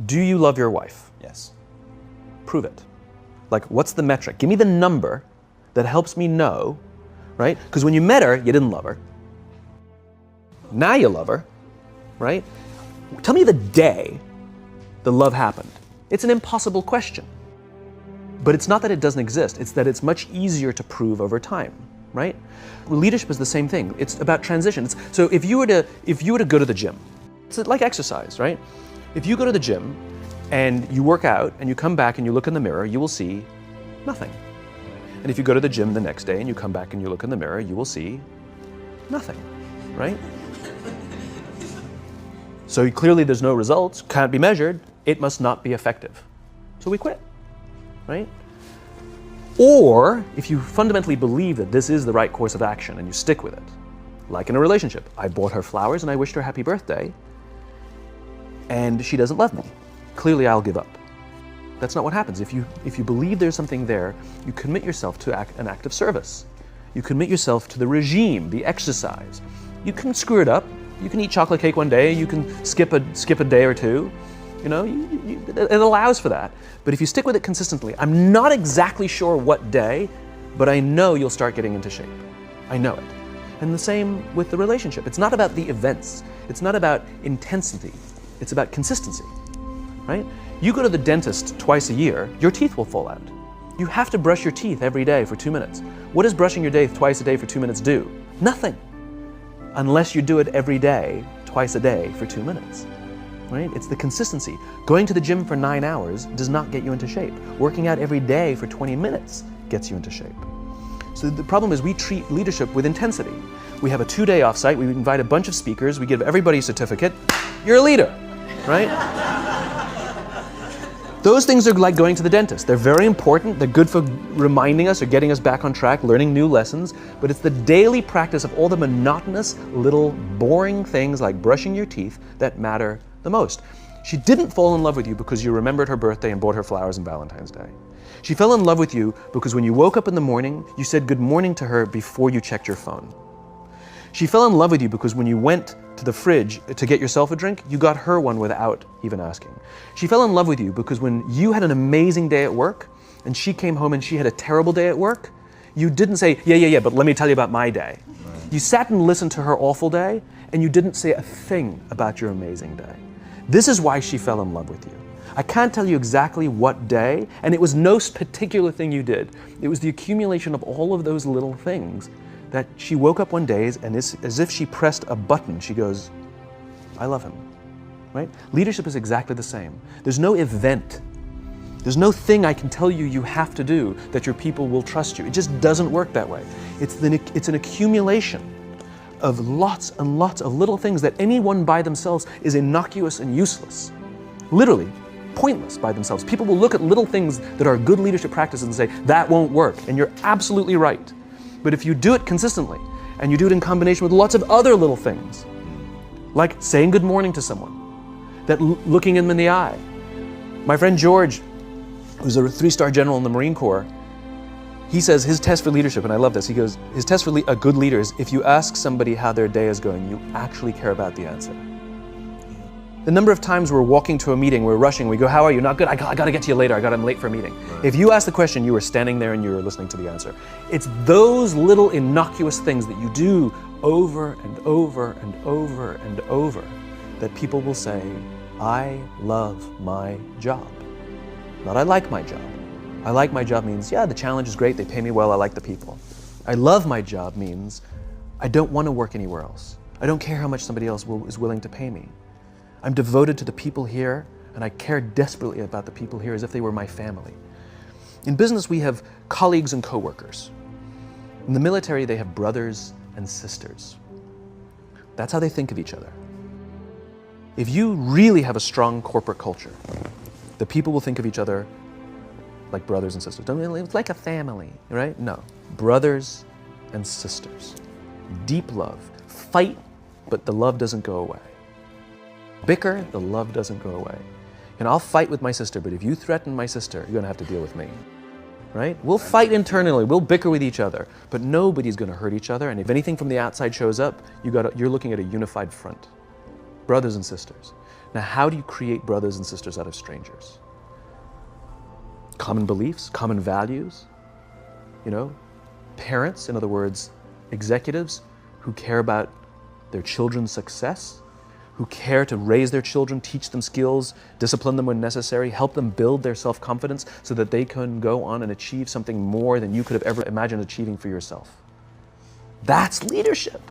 Do you love your wife? Yes. Prove it. Like, what's the metric? Give me the number that helps me know, right? Because when you met her, you didn't love her. Now you love her, right? Tell me the day the love happened. It's an impossible question. But it's not that it doesn't exist, it's that it's much easier to prove over time, right? Leadership is the same thing. It's about transition. So if you were to go to the gym, it's like exercise, right? If you go to the gym and you work out and you come back and you look in the mirror, you will see nothing. And if you go to the gym the next day and you come back and you look in the mirror, you will see nothing, right? So clearly there's no results, can't be measured, it must not be effective. So we quit, right? Or if you fundamentally believe that this is the right course of action and you stick with it, like in a relationship, I bought her flowers and I wished her happy birthday, and she doesn't love me. Clearly I'll give up. That's not what happens. If you believe there's something there, you commit yourself to an act of service. You commit yourself to the regime, the exercise. You can screw it up. You can eat chocolate cake one day, you can skip a day or two. You know, it allows for that. But if you stick with it consistently, I'm not exactly sure what day, but I know you'll start getting into shape. I know it. And the same with the relationship. It's not about the events. It's not about intensity. It's about consistency, right? You go to the dentist twice a year, your teeth will fall out. You have to brush your teeth every day for 2 minutes. What does brushing your teeth twice a day for 2 minutes do? Nothing. Unless you do it every day, twice a day for 2 minutes, right? It's the consistency. Going to the gym for 9 hours does not get you into shape. Working out every day for 20 minutes gets you into shape. So the problem is we treat leadership with intensity. We have a 2-day offsite, we invite a bunch of speakers, we give everybody a certificate, you're a leader, right? Those things are like going to the dentist. They're very important, they're good for reminding us or getting us back on track, learning new lessons, but it's the daily practice of all the monotonous, little, boring things like brushing your teeth that matter the most. She didn't fall in love with you because you remembered her birthday and bought her flowers on Valentine's Day. She fell in love with you because when you woke up in the morning, you said good morning to her before you checked your phone. She fell in love with you because when you went to the fridge to get yourself a drink, you got her one without even asking. She fell in love with you because when you had an amazing day at work and she came home and she had a terrible day at work, you didn't say, yeah, but let me tell you about my day. Right. You sat and listened to her awful day and you didn't say a thing about your amazing day. This is why she fell in love with you. I can't tell you exactly what day, and it was no particular thing you did. It was the accumulation of all of those little things that she woke up one day and as if she pressed a button, she goes, I love him, right? Leadership is exactly the same. There's no event. There's no thing I can tell you you have to do that your people will trust you. It just doesn't work that way. It's an accumulation of lots and lots of little things that anyone by themselves is innocuous and useless. Literally, pointless by themselves. People will look at little things that are good leadership practices and say, that won't work, and you're absolutely right. But if you do it consistently, and you do it in combination with lots of other little things, like saying good morning to someone, that looking them in the eye. My friend George, who's a 3-star general in the Marine Corps, he says his test for leadership, and I love this, he goes, his test for a good leader is if you ask somebody how their day is going, you actually care about the answer. The number of times we're walking to a meeting, we're rushing, we go, how are you? Not good, I got to get to you later, I'm late for a meeting. Right. If you ask the question, you are standing there and you're listening to the answer. It's those little innocuous things that you do over and over and over and over that people will say, I love my job. Not I like my job. I like my job means, yeah, the challenge is great, they pay me well, I like the people. I love my job means, I don't want to work anywhere else. I don't care how much somebody else is willing to pay me. I'm devoted to the people here, and I care desperately about the people here as if they were my family. In business, we have colleagues and coworkers. In the military, they have brothers and sisters. That's how they think of each other. If you really have a strong corporate culture, the people will think of each other like brothers and sisters. It's like a family, right? No, brothers and sisters. Deep love. Fight, but the love doesn't go away. Bicker, the love doesn't go away. And I'll fight with my sister, but if you threaten my sister, you're gonna have to deal with me, right? We'll fight internally, we'll bicker with each other, but nobody's gonna hurt each other, and if anything from the outside shows up, you're looking at a unified front. brothers and sisters. Now, how do you create brothers and sisters out of strangers? Common beliefs, common values, parents, in other words, executives who care about their children's success, who care to raise their children, teach them skills, discipline them when necessary, help them build their self-confidence so that they can go on and achieve something more than you could have ever imagined achieving for yourself. That's leadership.